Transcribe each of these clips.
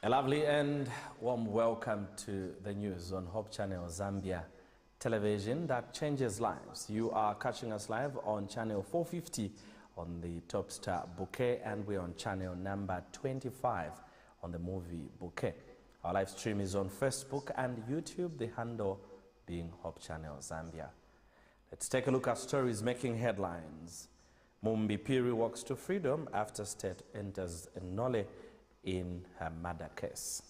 A lovely and warm welcome to the news on Hope Channel Zambia television that changes lives. You are catching us live on channel 450 on the Top Star Bouquet, and we're on channel number 25 on the movie Bouquet. Our live stream is on Facebook and YouTube, the handle being Hope Channel Zambia. Let's take a look at stories making headlines. Mumbi Phiri walks to freedom after state enters Nole in her murder case.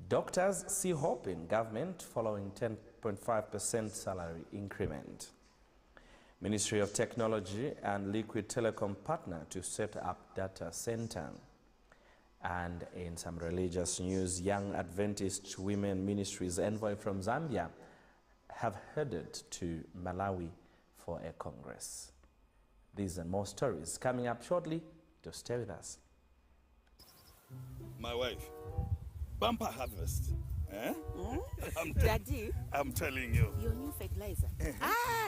Doctors see hope in government following 10.5% salary increment. Ministry of Technology and Liquid Telecom partner to set up data center. And in some religious news, Young Adventist Women Ministries envoy from Zambia have headed to Malawi for a congress. These and more stories coming up shortly. To stay with us. My wife, bumper harvest. Eh? Daddy, I'm telling you. your new fertilizer.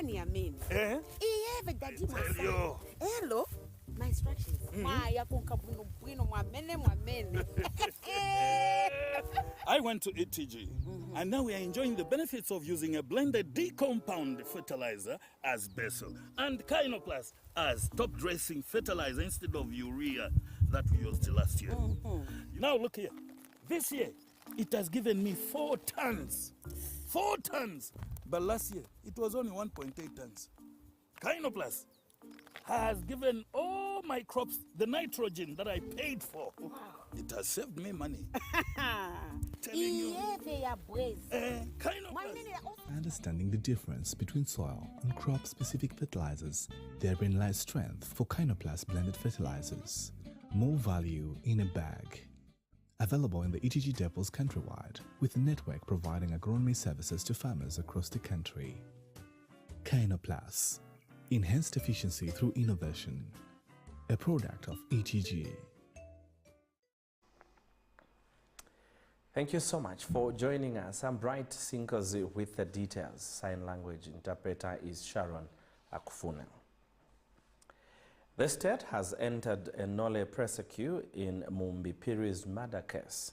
Ni amini. Eh? Iye daddy Tell you. Hello. My instructions. Ya kunka bwino mwamene. I went to ETG, and now we are enjoying the benefits of using a blended D-compound fertilizer as basil and Kynoplus as top-dressing fertilizer instead of urea that we used last year. Now look here. This year, it has given me 4 tons. 4 tons. But last year, it was only 1.8 tons. Kynoplus has given all my crops the nitrogen that I paid for. Wow. It has saved me money. Telling you. Understanding the difference between soil and crop-specific fertilizers, therein lies strength for Kynoplus blended fertilizers. More value in a bag. Available in the ETG depots countrywide, with a network providing agronomy services to farmers across the country. Kynoplus. Enhanced efficiency through innovation. A product of ETG. Thank you so much for joining us. I'm Bright Sinkozi with the details. Sign language interpreter is Sharon Akufuna. The state has entered a nolle prosequi in Mumbi Phiri's murder case.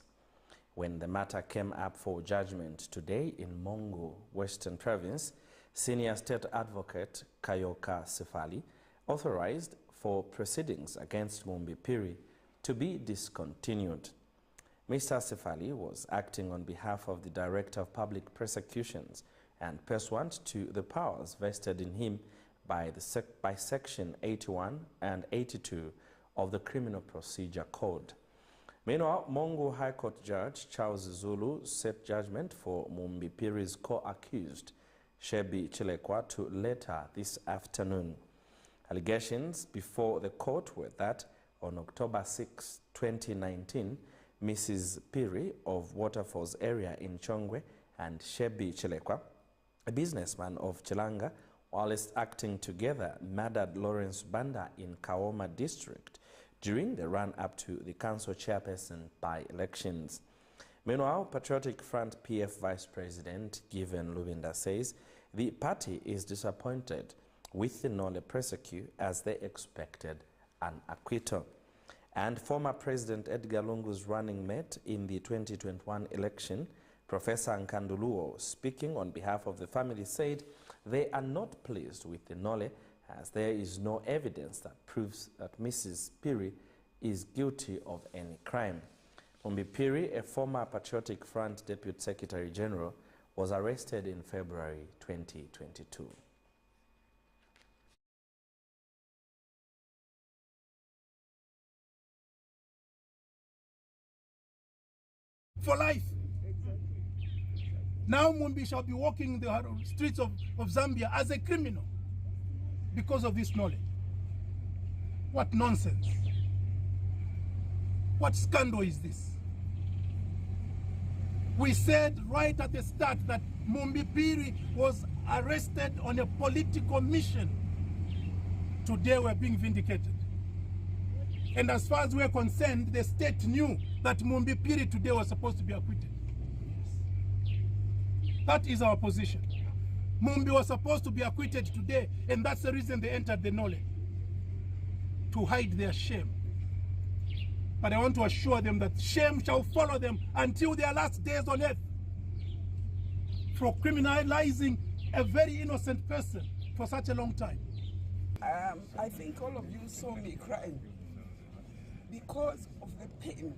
When the matter came up for judgment today in Mongo, Western Province, Senior State Advocate Kayoka Sefali authorized for proceedings against Mumbi Phiri to be discontinued. Mr. Sefali was acting on behalf of the Director of Public Prosecutions and pursuant to the powers vested in him by Section 81 and 82 of the Criminal Procedure Code. Meanwhile, Mongo High Court Judge Charles Zulu set judgment for Mumbi Phiri's co-accused, Shebi Chilekwa, to later this afternoon. Allegations before the court were that on October 6, 2019, Mrs. Phiri of Waterfalls area in Chongwe and Shebi Chilekwa, a businessman of Chilanga, whilst acting together, murdered Lawrence Banda in Kaoma district during the run-up to the council chairperson by-elections. Meanwhile, Patriotic Front PF Vice President Given Lubinda says the party is disappointed with the nolle prosequi as they expected an acquittal. And former President Edgar Lungu's running mate in the 2021 election, Professor Nkanduluo, speaking on behalf of the family, said they are not pleased with the nolle as there is no evidence that proves that Mrs. Phiri is guilty of any crime. Mumbi Phiri, a former Patriotic Front Deputy Secretary General, was arrested in February 2022. For life. Now Mumbi shall be walking the streets of Zambia as a criminal because of this knowledge. What nonsense. What scandal is this? We said right at the start that Mumbi Phiri was arrested on a political mission. Today we're being vindicated. And as far as we're concerned, the state knew that Mumbi Phiri today was supposed to be acquitted. That is our position. Mumbi was supposed to be acquitted today, and that's the reason they entered the nolle. To hide their shame. But I want to assure them that shame shall follow them until their last days on earth for criminalizing a very innocent person for such a long time. I think all of you saw me crying because of the pain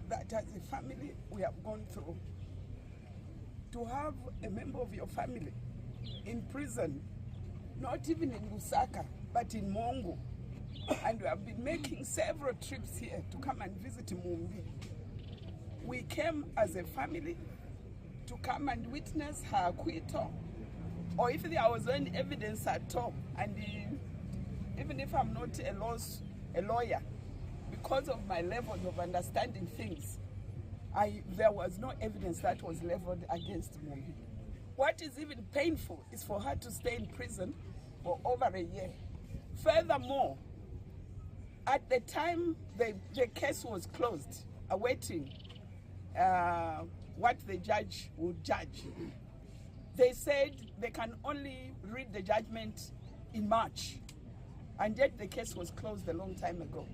that as a family we have gone through. To have a member of your family in prison, not even in Lusaka, but in Mongo, and we have been making several trips here to come and visit Mumbi. We came as a family to come and witness her acquittal, or if there was any evidence at all, and even if I'm not a lawyer, because of my levels of understanding things, there was no evidence that was leveled against Mumbi. What is even painful is for her to stay in prison for over a year. Furthermore, at the time the case was closed, awaiting what the judge would judge, they said they can only read the judgment in March, and yet the case was closed a long time ago.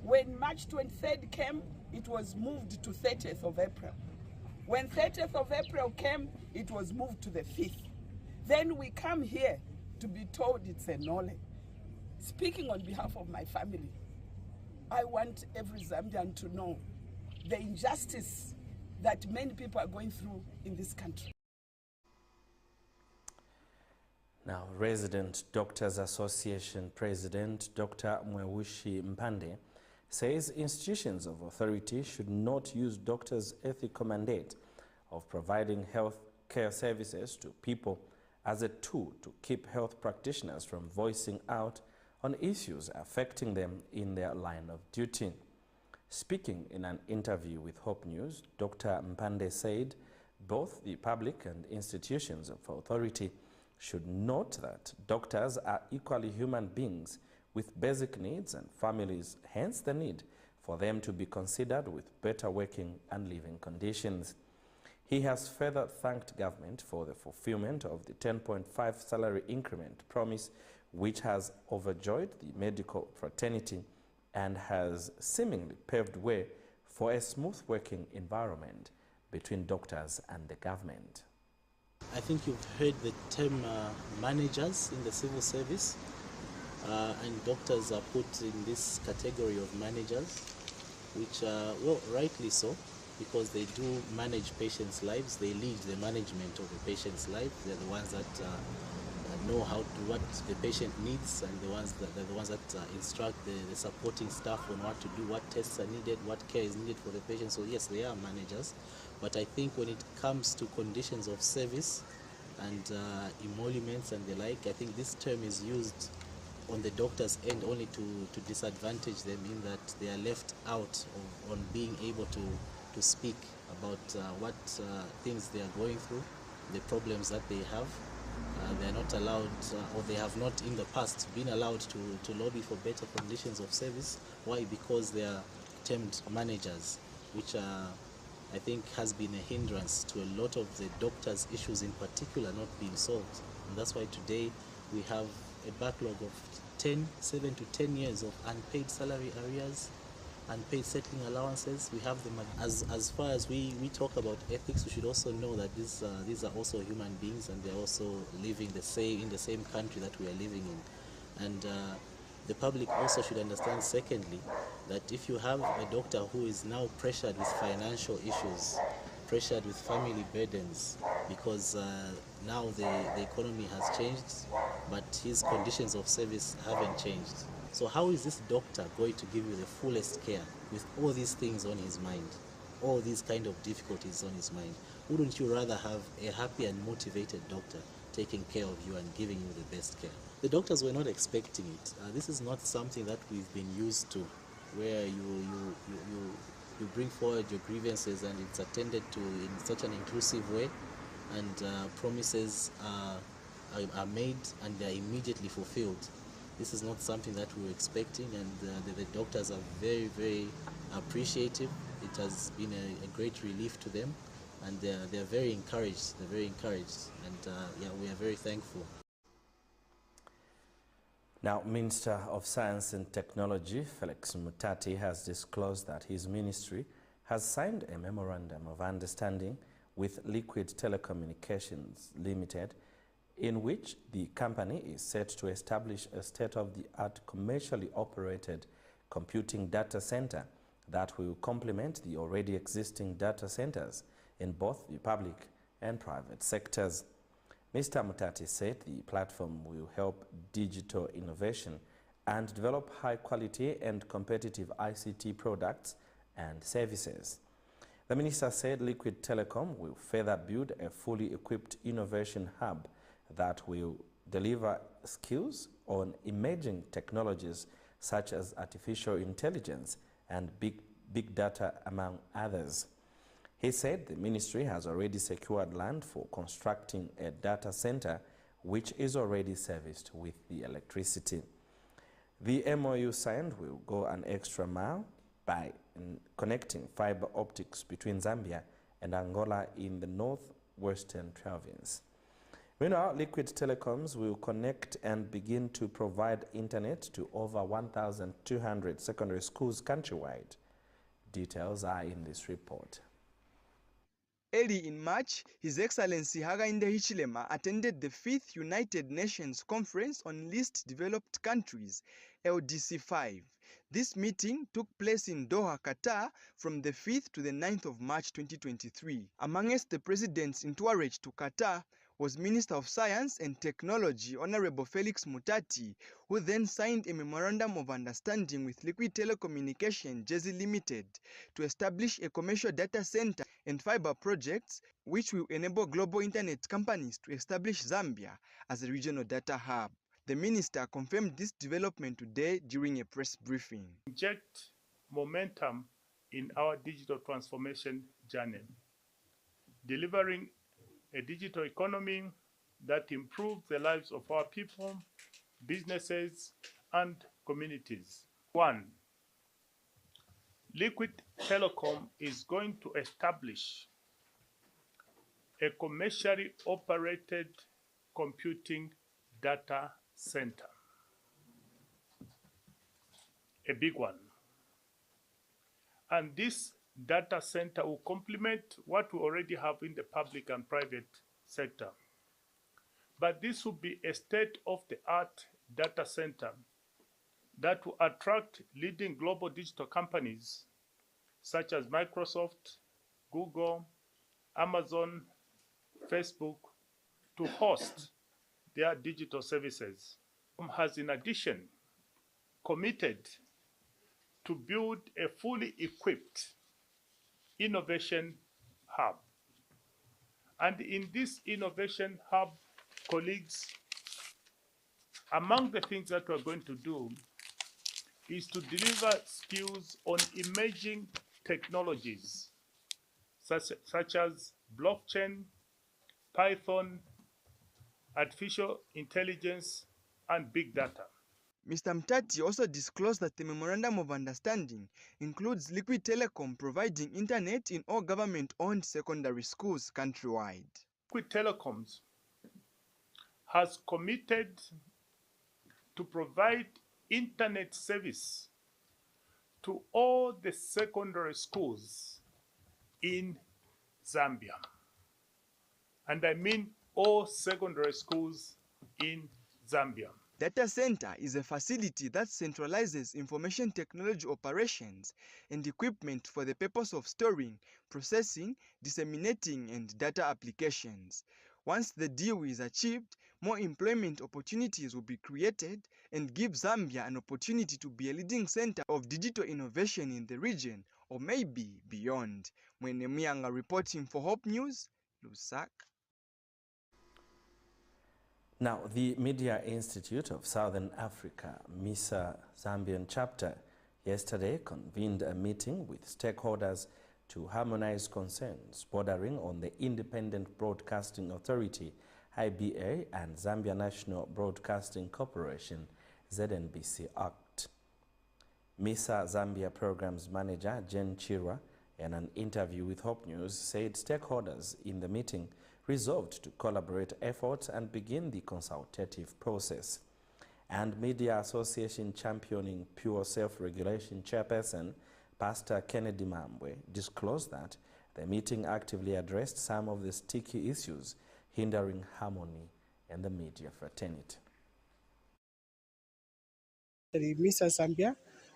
When March 23rd came, it was moved to 30th of April. When 30th of April came, it was moved to the 5th. Then we come here to be told it's a null. Speaking on behalf of my family, I want every Zambian to know the injustice that many people are going through in this country. Now, Resident Doctors Association President Dr. Mwewushi Mpande says institutions of authority should not use doctors' ethical mandate of providing health care services to people as a tool to keep health practitioners from voicing out on issues affecting them in their line of duty. Speaking in an interview with Hope News, Dr. Mpande said both the public and institutions of authority should note that doctors are equally human beings with basic needs and families, hence the need for them to be considered with better working and living conditions. He has further thanked government for the fulfillment of the 10.5 salary increment promise, which has overjoyed the medical fraternity and has seemingly paved way for a smooth working environment between doctors and the government. I think you've heard the term managers in the civil service, and doctors are put in this category of managers, which are, well, rightly so, because they do manage patients' lives. They lead the management of the patient's life. They're the ones that know how to what the patient needs, and they're the ones that instruct the supporting staff on what to do, what tests are needed, what care is needed for the patient. So yes, they are managers, but I think when it comes to conditions of service and emoluments and the like, I think this term is used on the doctor's end only to disadvantage them, in that they are left out on being able to speak about what things they are going through, the problems that they have. They are not allowed, or they have not in the past been allowed to lobby for better conditions of service. Why? Because they are termed managers, which I think has been a hindrance to a lot of the doctors' issues in particular not being solved. And that's why today we have a backlog of 7 to 10 years of unpaid salary arrears, unpaid settling allowances. We have them. As far as we talk about ethics, we should also know that these are also human beings, and they're also living in the same country that we are living in. And the public also should understand, secondly, that if you have a doctor who is now pressured with financial issues, pressured with family burdens, because now the economy has changed, but his conditions of service haven't changed. So how is this doctor going to give you the fullest care with all these things on his mind, all these kind of difficulties on his mind? Wouldn't you rather have a happy and motivated doctor taking care of you and giving you the best care? The doctors were not expecting it. This is not something that we've been used to, where you bring forward your grievances and it's attended to in such an inclusive way, and promises are made and they are immediately fulfilled. This is not something that we were expecting, and the doctors are very, very appreciative. It has been a great relief to them, and they're very encouraged. They're very encouraged, and yeah, we are very thankful. Now, Minister of Science and Technology, Felix Mutati, has disclosed that his ministry has signed a memorandum of understanding with Liquid Telecommunications Limited, in which the company is set to establish a state-of-the-art commercially operated computing data center that will complement the already existing data centers in both the public and private sectors. Mr. Mutati said the platform will help digital innovation and develop high-quality and competitive ICT products and services. The minister said Liquid Telecom will further build a fully equipped innovation hub that will deliver skills on emerging technologies such as artificial intelligence and big data, among others. He said the ministry has already secured land for constructing a data center which is already serviced with the electricity. The MOU signed will go an extra mile by connecting fiber optics between Zambia and Angola in the northwestern province. Meanwhile, Liquid Telecoms will connect and begin to provide internet to over 1,200 secondary schools countrywide. Details are in this report. Early in March, His Excellency Hakainde Hichilema attended the 5th United Nations Conference on Least Developed Countries, LDC5. This meeting took place in Doha, Qatar from the 5th to the 9th of March 2023. Amongst the presidents in tourage to Qatar was Minister of Science and Technology Honorable Felix Mutati, who then signed a memorandum of understanding with Liquid Telecommunication Jezi Limited to establish a commercial data center and fiber projects which will enable global internet companies to establish Zambia as a regional data hub. The minister confirmed this development today during a press briefing. Inject momentum in our digital transformation journey, delivering a digital economy that improves the lives of our people, businesses, and communities. 1. Liquid Telecom is going to establish a commercially operated computing data center, a big one. And this data center will complement what we already have in the public and private sector. But this will be a state-of-the-art data center that will attract leading global digital companies such as Microsoft, Google, Amazon, Facebook to host their digital services. Has in addition committed to build a fully equipped innovation hub. And in this innovation hub, colleagues, among the things that we're going to do is to deliver skills on emerging technologies such as blockchain, Python, artificial intelligence, and big data. Mr. Mutati also disclosed that the Memorandum of Understanding includes Liquid Telecom providing internet in all government-owned secondary schools countrywide. Liquid Telecoms has committed to provide internet service to all the secondary schools in Zambia. And I mean all secondary schools in Zambia. Data center is a facility that centralizes information technology operations and equipment for the purpose of storing, processing, disseminating, and data applications. Once the deal is achieved, more employment opportunities will be created and give Zambia an opportunity to be a leading center of digital innovation in the region, or maybe beyond. Mwene Muyanga reporting for Hope News, Lusaka. Now, the Media Institute of Southern Africa, MISA Zambian chapter, yesterday convened a meeting with stakeholders to harmonize concerns bordering on the Independent Broadcasting Authority, IBA, and Zambia National Broadcasting Corporation, ZNBC Act. MISA Zambia Programs Manager Jen Chirwa, in an interview with Hope News, said stakeholders in the meeting resolved to collaborate efforts and begin the consultative process. and Media Association Championing Pure Self-Regulation Chairperson, Pastor Kennedy Mambwe, disclosed that the meeting actively addressed some of the sticky issues hindering harmony in the media fraternity. The MISA Zambia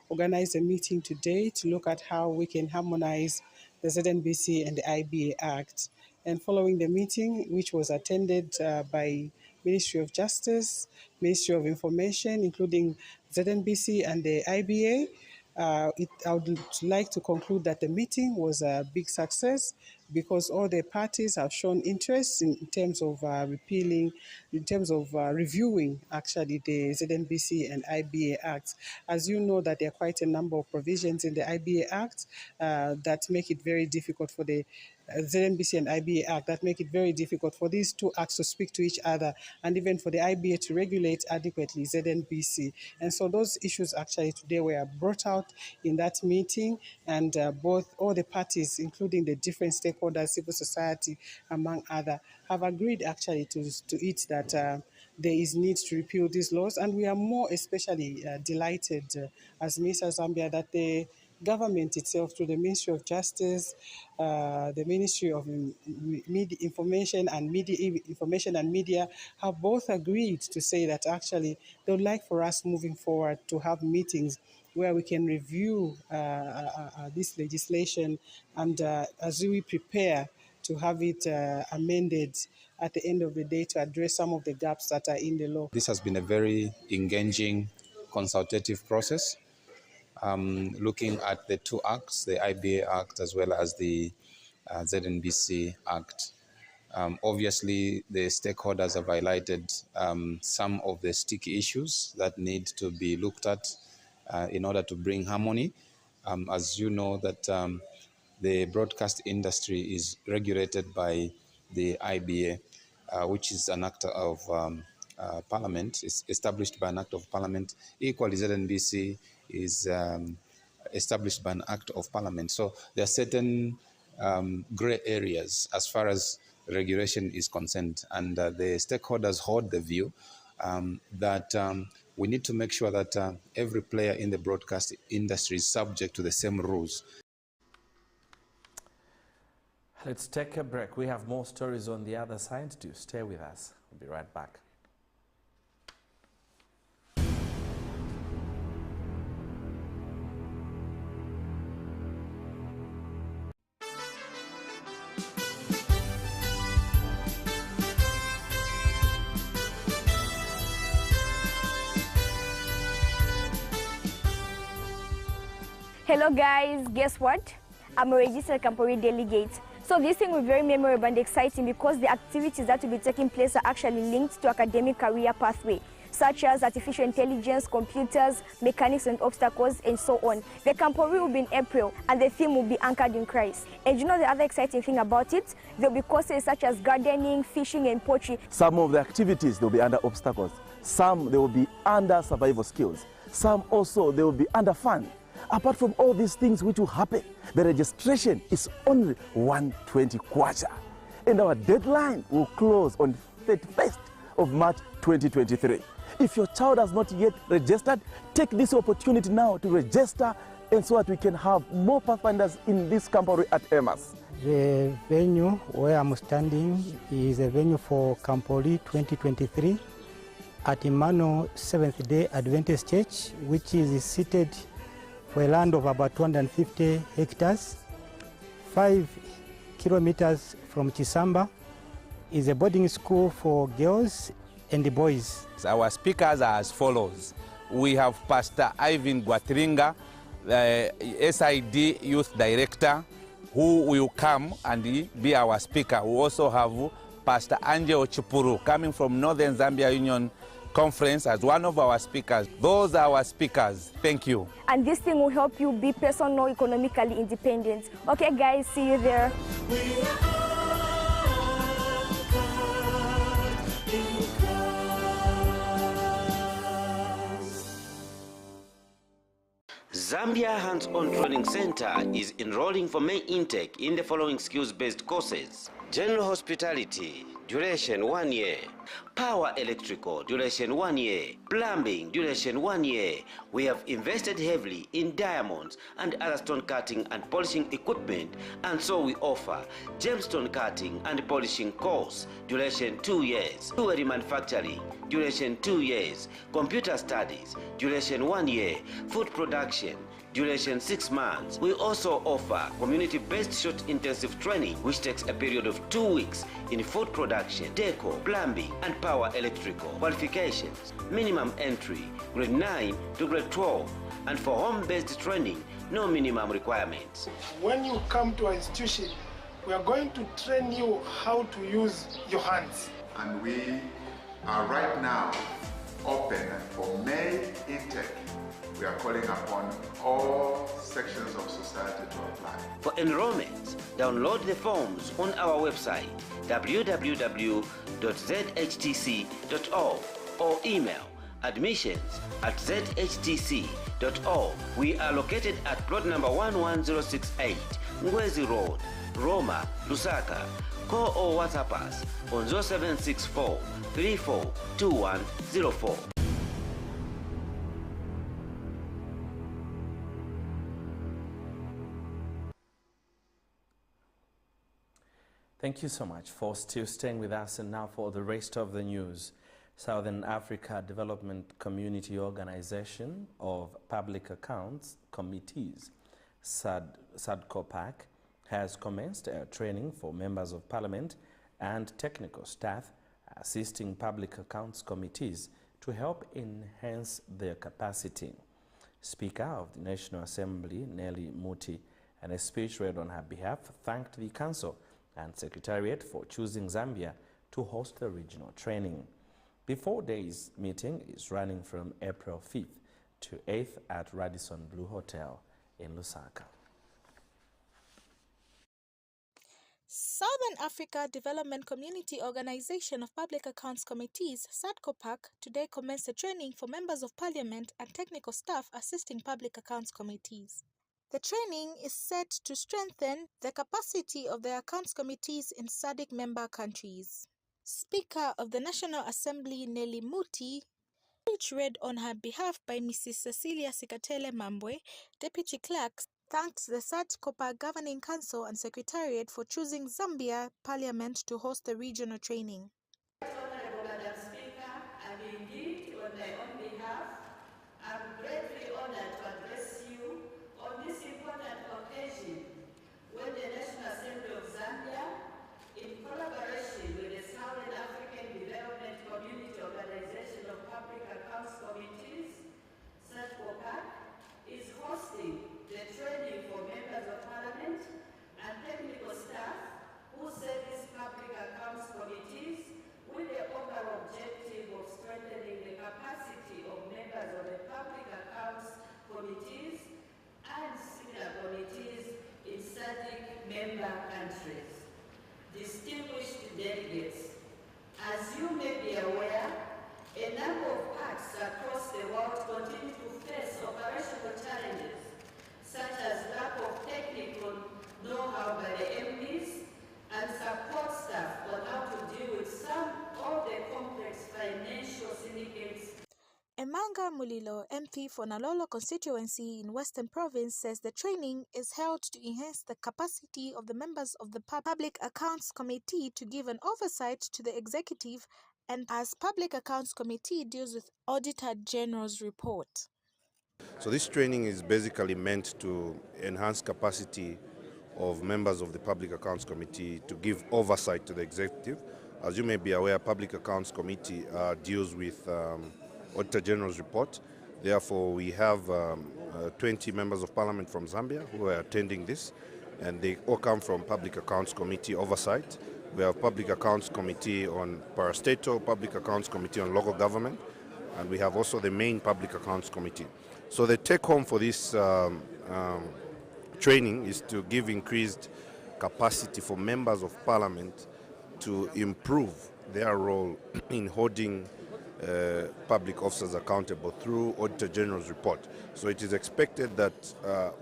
organized a meeting today to look at how we can harmonize the ZNBC and the IBA Act. And following the meeting, which was attended by Ministry of Justice, Ministry of Information, including ZNBC and the IBA, I would like to conclude that the meeting was a big success because all the parties have shown interest in terms of reviewing actually the ZNBC and IBA Acts. As you know that there are quite a number of provisions in the IBA Act that make it very difficult for the ZNBC and IBA Act that make it very difficult for these two acts to speak to each other and even for the IBA to regulate adequately ZNBC. And so those issues actually today were brought out in that meeting, and all the parties, including the different stakeholders, civil society, among others, have agreed actually to it that there is need to repeal these laws. And we are more especially delighted as MISA Zambia that the government itself, through the Ministry of Justice, the Ministry of Information and Media, have both agreed to say that actually they would like for us moving forward to have meetings where we can review this legislation and as we prepare to have it amended at the end of the day to address some of the gaps that are in the law. This has been a very engaging consultative process. Looking at the two acts, the IBA Act as well as the ZNBC Act. Obviously, the stakeholders have highlighted some of the sticky issues that need to be looked at in order to bring harmony. As you know that the broadcast industry is regulated by the IBA, which is an act of Parliament, is established by an act of Parliament. Equally, ZNBC is established by an act of Parliament. So there are certain gray areas as far as regulation is concerned, and the stakeholders hold the view that we need to make sure that every player in the broadcast industry is subject to the same rules. Let's take a break. We have more stories on the other side. Do stay with us. We'll be right back. Hello guys, guess what? I'm a registered Campori delegate. So this thing will be very memorable and exciting because the activities that will be taking place are actually linked to academic career pathway, such as artificial intelligence, computers, mechanics and obstacles, and so on. The Campori will be in April, and the theme will be anchored in Christ. And you know the other exciting thing about it? There will be courses such as gardening, fishing, and poetry. Some of the activities, they'll be under obstacles. Some, they will be under survival skills. Some also, they will be under fun. Apart from all these things which will happen, the registration is only 120 kwacha. And our deadline will close on 31st of March 2023. If your child has not yet registered, take this opportunity now to register, and so that we can have more pathfinders in this Campori at Emas. The venue where I'm standing is a venue for Campori 2023 at Emmanuel Seventh-day Adventist Church, which is seated for a land of about 250 hectares, 5 kilometers from Chisamba. Is a boarding school for girls and the boys. Our speakers are as follows. We have Pastor Ivan Guatringa, the SID Youth Director, who will come and be our speaker. We also have Pastor Angel Chipuru, coming from Northern Zambia Union Conference, as one of our speakers. Those are our speakers. Thank you. And this thing will help you be personal, economically independent. Okay guys, see you there. Zambia Hands-On Training Center is enrolling for May intake in the following skills-based courses: General Hospitality, duration 1 year. Power Electrical, duration 1 year. Plumbing, duration 1 year. We have invested heavily in diamonds and other stone cutting and polishing equipment, and so we offer gemstone cutting and polishing course, duration 2 years. Jewelry manufacturing, duration 2 years. Computer studies, duration 1 year. Food production, duration 6 months. We also offer community-based short intensive training, which takes a period of 2 weeks in food production, deco, plumbing, and power electrical. Qualifications: minimum entry, grade 9 to grade 12. And for home-based training, no minimum requirements. When you come to our institution, we are going to train you how to use your hands. And we are right now open for May intake. We are calling upon all sections of society to apply. For enrollments, download the forms on our website www.zhtc.org or email admissions@zhtc.org. We are located at plot number 11068, Ngwezi Road, Roma, Lusaka. Call or WhatsApp us on 0764 342104. Thank you so much for still staying with us. And now for the rest of the news. Southern Africa Development Community Organization of Public Accounts Committees, SADCOPAC, has commenced a training for members of parliament and technical staff assisting public accounts committees to help enhance their capacity. Speaker of the National Assembly, Nelly Muti, in a speech read on her behalf, thanked the Council and Secretariat for choosing Zambia to host the regional training. The 4-day meeting is running from April 5th to 8th at Radisson Blu Hotel in Lusaka. Southern Africa Development Community Organization of Public Accounts Committees, SADCOPAC, today commenced a training for members of parliament and technical staff assisting public accounts committees. The training is set to strengthen the capacity of the accounts committees in SADC member countries. Speaker of the National Assembly, Nelly Muti, which read on her behalf by Mrs. Cecilia Sikatele Mambwe, Deputy Clerk, thanked the SADCOPAC Governing Council and Secretariat for choosing Zambia Parliament to host the regional training. Honorable Madam Speaker, and indeed on my own behalf, I'm greatly honored to address you on this important occasion when the National Assembly of Zambia, in collaboration with the Southern African Development Community Organization of Public Accounts Committees, SADCOPAC, is hosting the training for members of parliament and technical staff who service public accounts committees with the overall objective of strengthening the capacity of members of the public accounts committees and similar committees in SADC member countries. Distinguished delegates, as you may be aware, a number of acts across the world continue to face operational challenges, such as lack of technical know-how by the MPs and support staff on how to deal with some of the complex financial syndicates. Emanga Mulilo, MP for Nalolo constituency in Western Province, says the training is held to enhance the capacity of the members of the Public Accounts Committee to give an oversight to the executive, and as Public Accounts Committee deals with Auditor General's report. So this training is basically meant to enhance capacity of members of the Public Accounts Committee to give oversight to the executive. As you may be aware, Public Accounts Committee deals with Auditor General's report. Therefore, we have 20 members of Parliament from Zambia who are attending this, and they all come from Public Accounts Committee oversight. We have Public Accounts Committee on Parastatal, Public Accounts Committee on Local Government, and we have also the main Public Accounts Committee. So the take-home for this training is to give increased capacity for members of Parliament to improve their role in holding public officers accountable through Auditor General's report. So it is expected that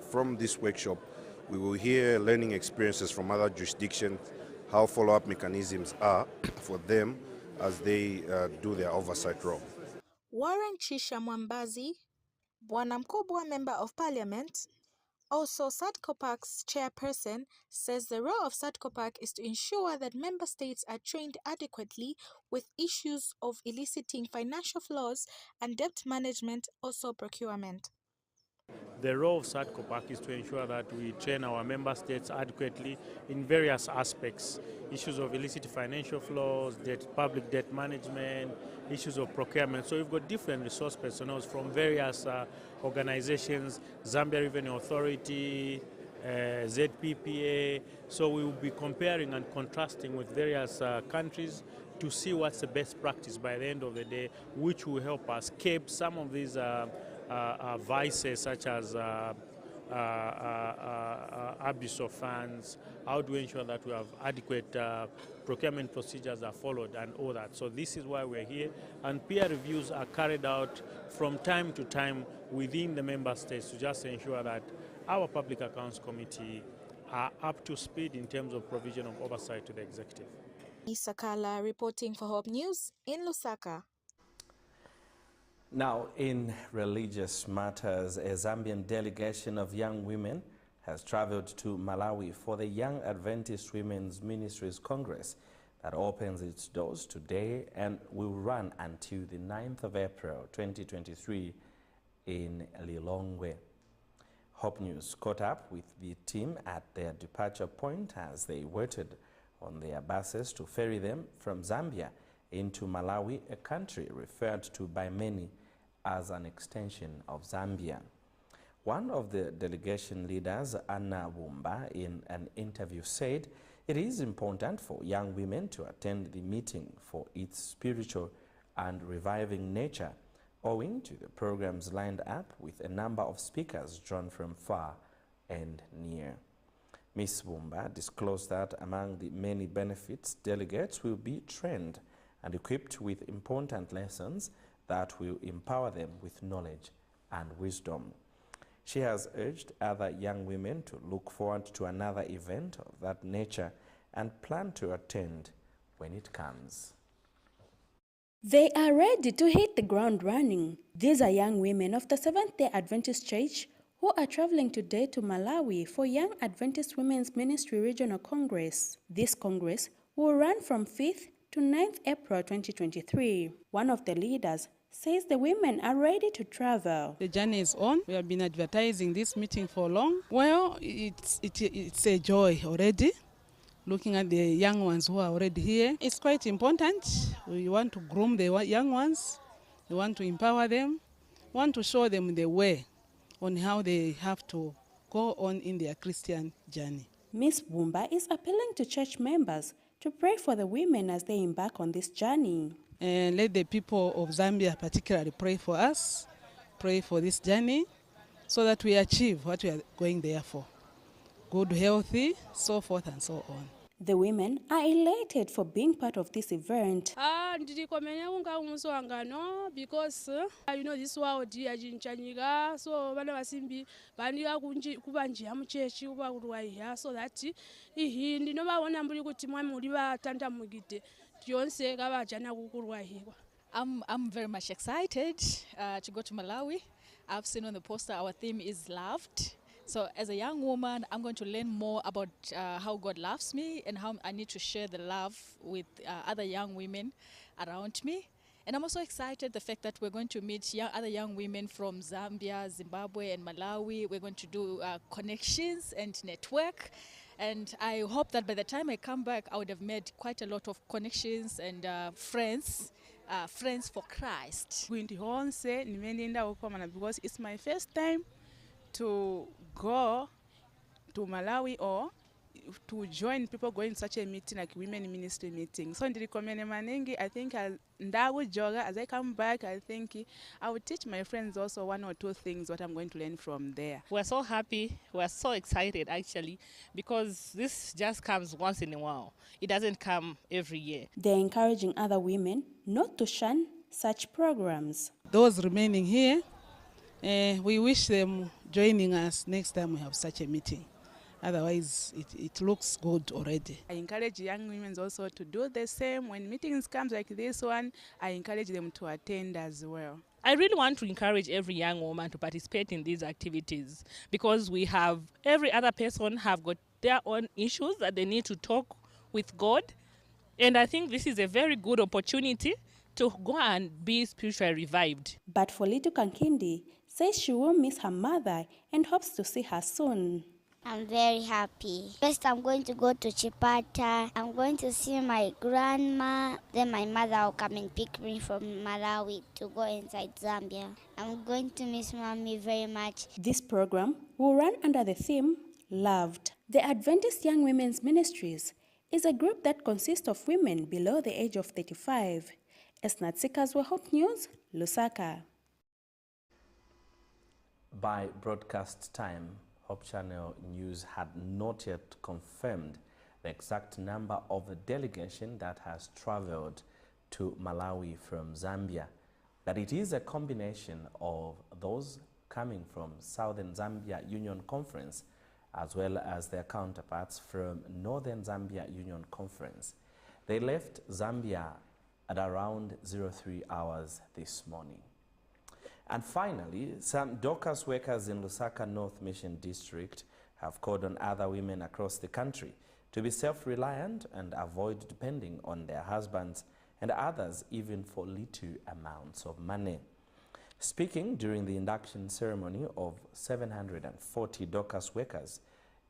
from this workshop we will hear learning experiences from other jurisdictions how follow-up mechanisms are for them as they do their oversight role. Warren Chisha Mwambazi, Bwana Mkubwa Member of Parliament, also SADCOPAC's chairperson, says the role of SADCOPAC is to ensure that member states are trained adequately with issues of eliciting financial flows and debt management, also procurement. The role of SADCOPAC is to ensure that we train our member states adequately in various aspects. Issues of illicit financial flows, public debt management, issues of procurement. So we've got different resource personnel from various organizations, Zambia Revenue Authority, ZPPA. So we will be comparing and contrasting with various countries to see what's the best practice by the end of the day, which will help us keep some of these vices such as abuse of funds. How do we ensure that we have adequate procurement procedures are followed and all that. So this is why we're here, and peer reviews are carried out from time to time within the member states to just ensure that our Public Accounts Committee are up to speed in terms of provision of oversight to the executive. Isakala reporting for Hope News in Lusaka. Now, in religious matters, a Zambian delegation of young women has traveled to Malawi for the Young Adventist Women's Ministries Congress that opens its doors today and will run until the 9th of April 2023 in Lilongwe. Hope News caught up with the team at their departure point as they waited on their buses to ferry them from Zambia into Malawi, a country referred to by many as an extension of Zambia. One of the delegation leaders, Anna Wumba, in an interview said it is important for young women to attend the meeting for its spiritual and reviving nature, owing to the programs lined up with a number of speakers drawn from far and near. Ms. Wumba disclosed that among the many benefits, delegates will be trained and equipped with important lessons that will empower them with knowledge and wisdom. She has urged other young women to look forward to another event of that nature and plan to attend when it comes. They are ready to hit the ground running. These are young women of the Seventh-day Adventist Church who are traveling today to Malawi for Young Adventist Women's Ministry Regional Congress. This Congress will run from 5th to 9th April 2023. One of the leaders says the women are ready to travel. The journey is on. We have been advertising this meeting for long. Well, it's a joy already. Looking at the young ones who are already here, it's quite important. We want to groom the young ones. We want to empower them. We want to show them the way on how they have to go on in their Christian journey. Ms. Wumba is appealing to church members to pray for the women as they embark on this journey. And let the people of Zambia particularly pray for us, pray for this journey, so that we achieve what we are going there for. Good, healthy, so forth and so on. The women are elated for being part of this event. Because you know this world so bana basimbi bandika kubanjira mu church kuba kurwaya so that ihindi no babona mbuli kuti mwamuli batanda mugite tyonse kabajana kukurwahirwa. I'm very much excited to go to Malawi. I've seen on the poster our theme is loved. So as a young woman, I'm going to learn more about how God loves me and how I need to share the love with other young women around me. And I'm also excited the fact that we're going to meet other young women from Zambia, Zimbabwe, and Malawi. We're going to do connections and network. And I hope that by the time I come back, I would have made quite a lot of connections and friends for Christ. Because it's my first time to go to Malawi or to join people going to such a meeting like women ministry meeting. So I think as I come back, I think I will teach my friends also one or two things what I'm going to learn from there. We're so happy, we're so excited actually, because this just comes once in a while. It doesn't come every year. They're encouraging other women not to shun such programs. Those remaining here, we wish them joining us next time we have such a meeting. Otherwise, it looks good already. I encourage young women also to do the same. When meetings come like this one, I encourage them to attend as well. I really want to encourage every young woman to participate in these activities, because we have, every other person have got their own issues that they need to talk with God. And I think this is a very good opportunity to go and be spiritually revived. But for little Kankindi, says she will miss her mother and hopes to see her soon. I'm very happy. First, I'm going to go to Chipata. I'm going to see my grandma. Then my mother will come and pick me from Malawi to go inside Zambia. I'm going to miss Mommy very much. This program will run under the theme, Loved. The Adventist Young Women's Ministries is a group that consists of women below the age of 35. Esnat Sikazwa, Hope News, Lusaka. By broadcast time, Hope Channel News had not yet confirmed the exact number of the delegation that has traveled to Malawi from Zambia, that it is a combination of those coming from Southern Zambia Union Conference as well as their counterparts from Northern Zambia Union Conference. They left Zambia at around 03 hours this morning. And finally, some Dorcas workers in Lusaka North Mission District have called on other women across the country to be self-reliant and avoid depending on their husbands and others even for little amounts of money. Speaking during the induction ceremony of 740 Dorcas workers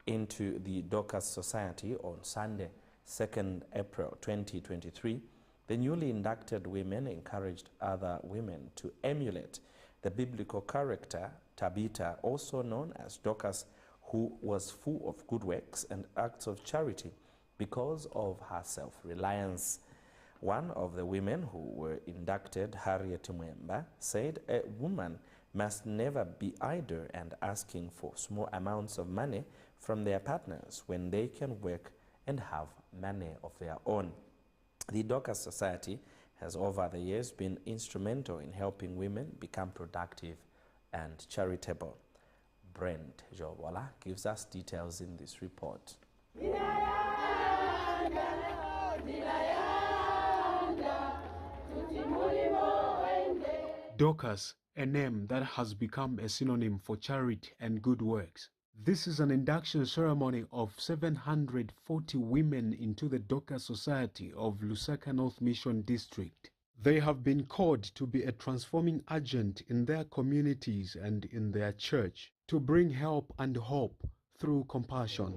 into the Dorcas Society on Sunday, 2nd April 2023, the newly inducted women encouraged other women to emulate the biblical character Tabitha, also known as Dorcas, who was full of good works and acts of charity because of her self-reliance. One of the women who were inducted, Harriet Mwemba, said a woman must never be idle and asking for small amounts of money from their partners when they can work and have money of their own. The Dorcas Society has over the years been instrumental in helping women become productive and charitable. Brent Jobola gives us details in this report. Dorcas, a name that has become a synonym for charity and good works. This is an induction ceremony of 740 women into the Dorcas Society of Lusaka North Mission District. They have been called to be a transforming agent in their communities and in their church, to bring help and hope through compassion.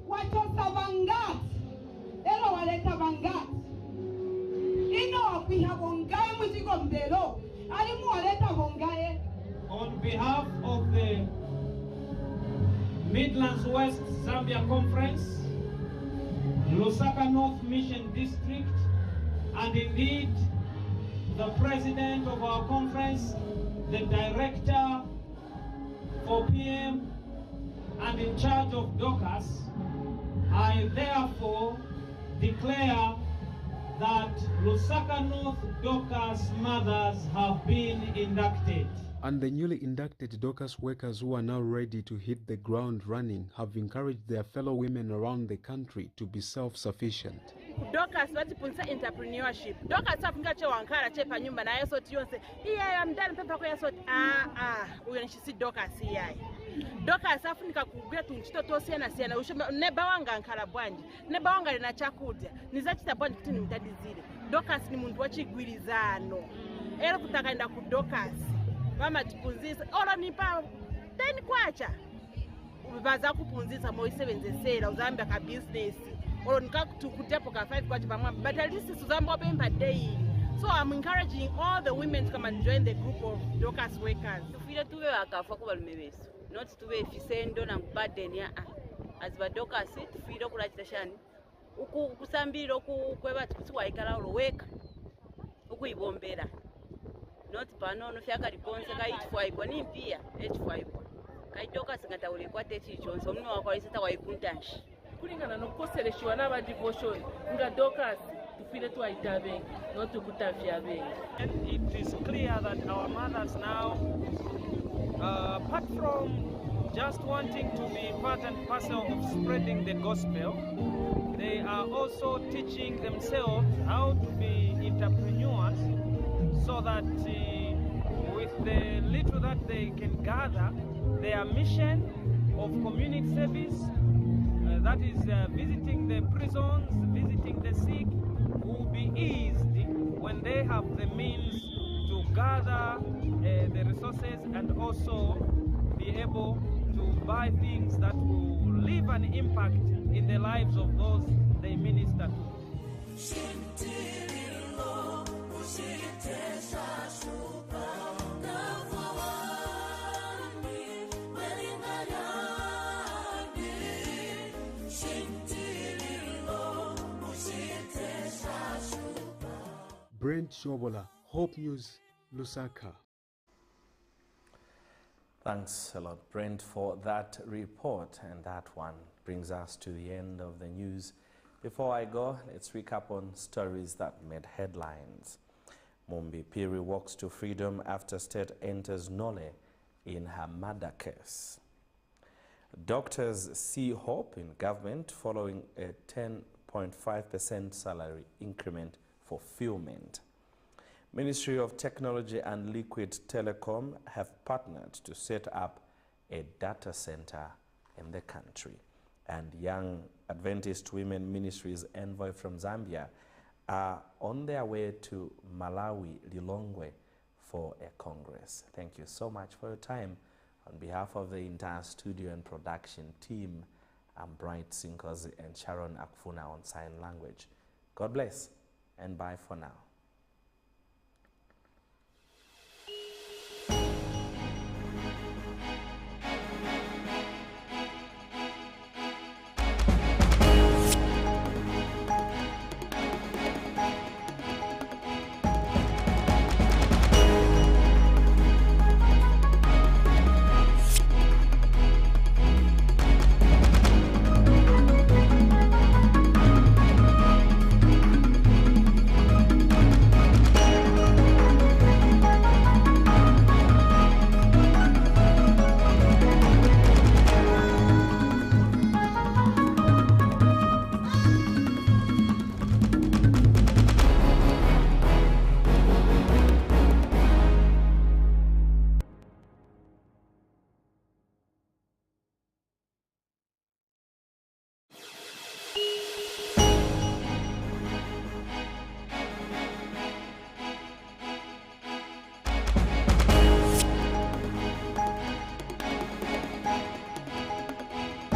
On behalf of the Midlands West Zambia Conference, Lusaka North Mission District, and indeed the president of our conference, the director for PM, and in charge of Dorcas, I therefore declare that Lusaka North Dorcas mothers have been inducted. And the newly inducted Dorcas workers who are now ready to hit the ground running have encouraged their fellow women around the country to be self-sufficient. Dorcas watipunza entrepreneurship. Dorcas afunga che wankara che pa nyumba na yeso tiyonse. Iya ya mdani pepa kwa yeso uyo nishisi Dorcas iya. Dorcas afunika kugwe tunchito tosiana siana ushima neba wanga ankara bwanji. Neba wanga lina chakudya. Nizachita bwanji kuti nimtadizire. Dorcas ni muntu wachigwirizano. Ero kutakaenda ku Dorcas. Mama tipunzisa ora nipa 10 kwacha baza kupunzisa moisebenzesera uzamba ka business ora nikakutukutepo ka 5 kwacha pamwe but at least uzamba pempa daily. So I'm encouraging all the women to come and join the group of Dorcas workers. Tufile tuwe akafa kuba lumebeso not tuwe efisendo na burden ya as ba Dorcas tufile kulachita shani ukusambira okukweba tukusiwa ikala oloweka ukuibombera not pano no fyaka liponse kaitfwaibwa nimpia etfwaibwa kaitoka singataule kwa techi chonso mno wakwalisita waikuntashi kulingana nokukoseleshwa n'aba devotion nga Dorcas tufile twaitabe not tukutafya be. It is clear that our mothers now apart from just wanting to be part and parcel of spreading the gospel. They are also teaching themselves how to be entrepreneurs so that with the little that they can gather, their mission of community service, that is visiting the prisons, visiting the sick, will be eased when they have the means to gather the resources and also be able to buy things that will leave an impact in the lives of those they minister to. Brent Shobola, Hope News, Lusaka. Thanks a lot, Brent, for that report. And that one brings us to the end of the news. Before I go, let's recap on stories that made headlines. Mumbi Piri walks to freedom after state enters Nole in her murder case. Doctors see hope in government following a 10.5% salary increment for fulfillment. Ministry of Technology and Liquid Telecom have partnered to set up a data center in the country. And Young Adventist Women Ministries envoy from Zambia are on their way to Malawi, Lilongwe, for a congress. Thank you so much for your time. On behalf of the entire studio and production team, I'm Bright Sinkozi and Sharon Akufuna on sign language. God bless and bye for now.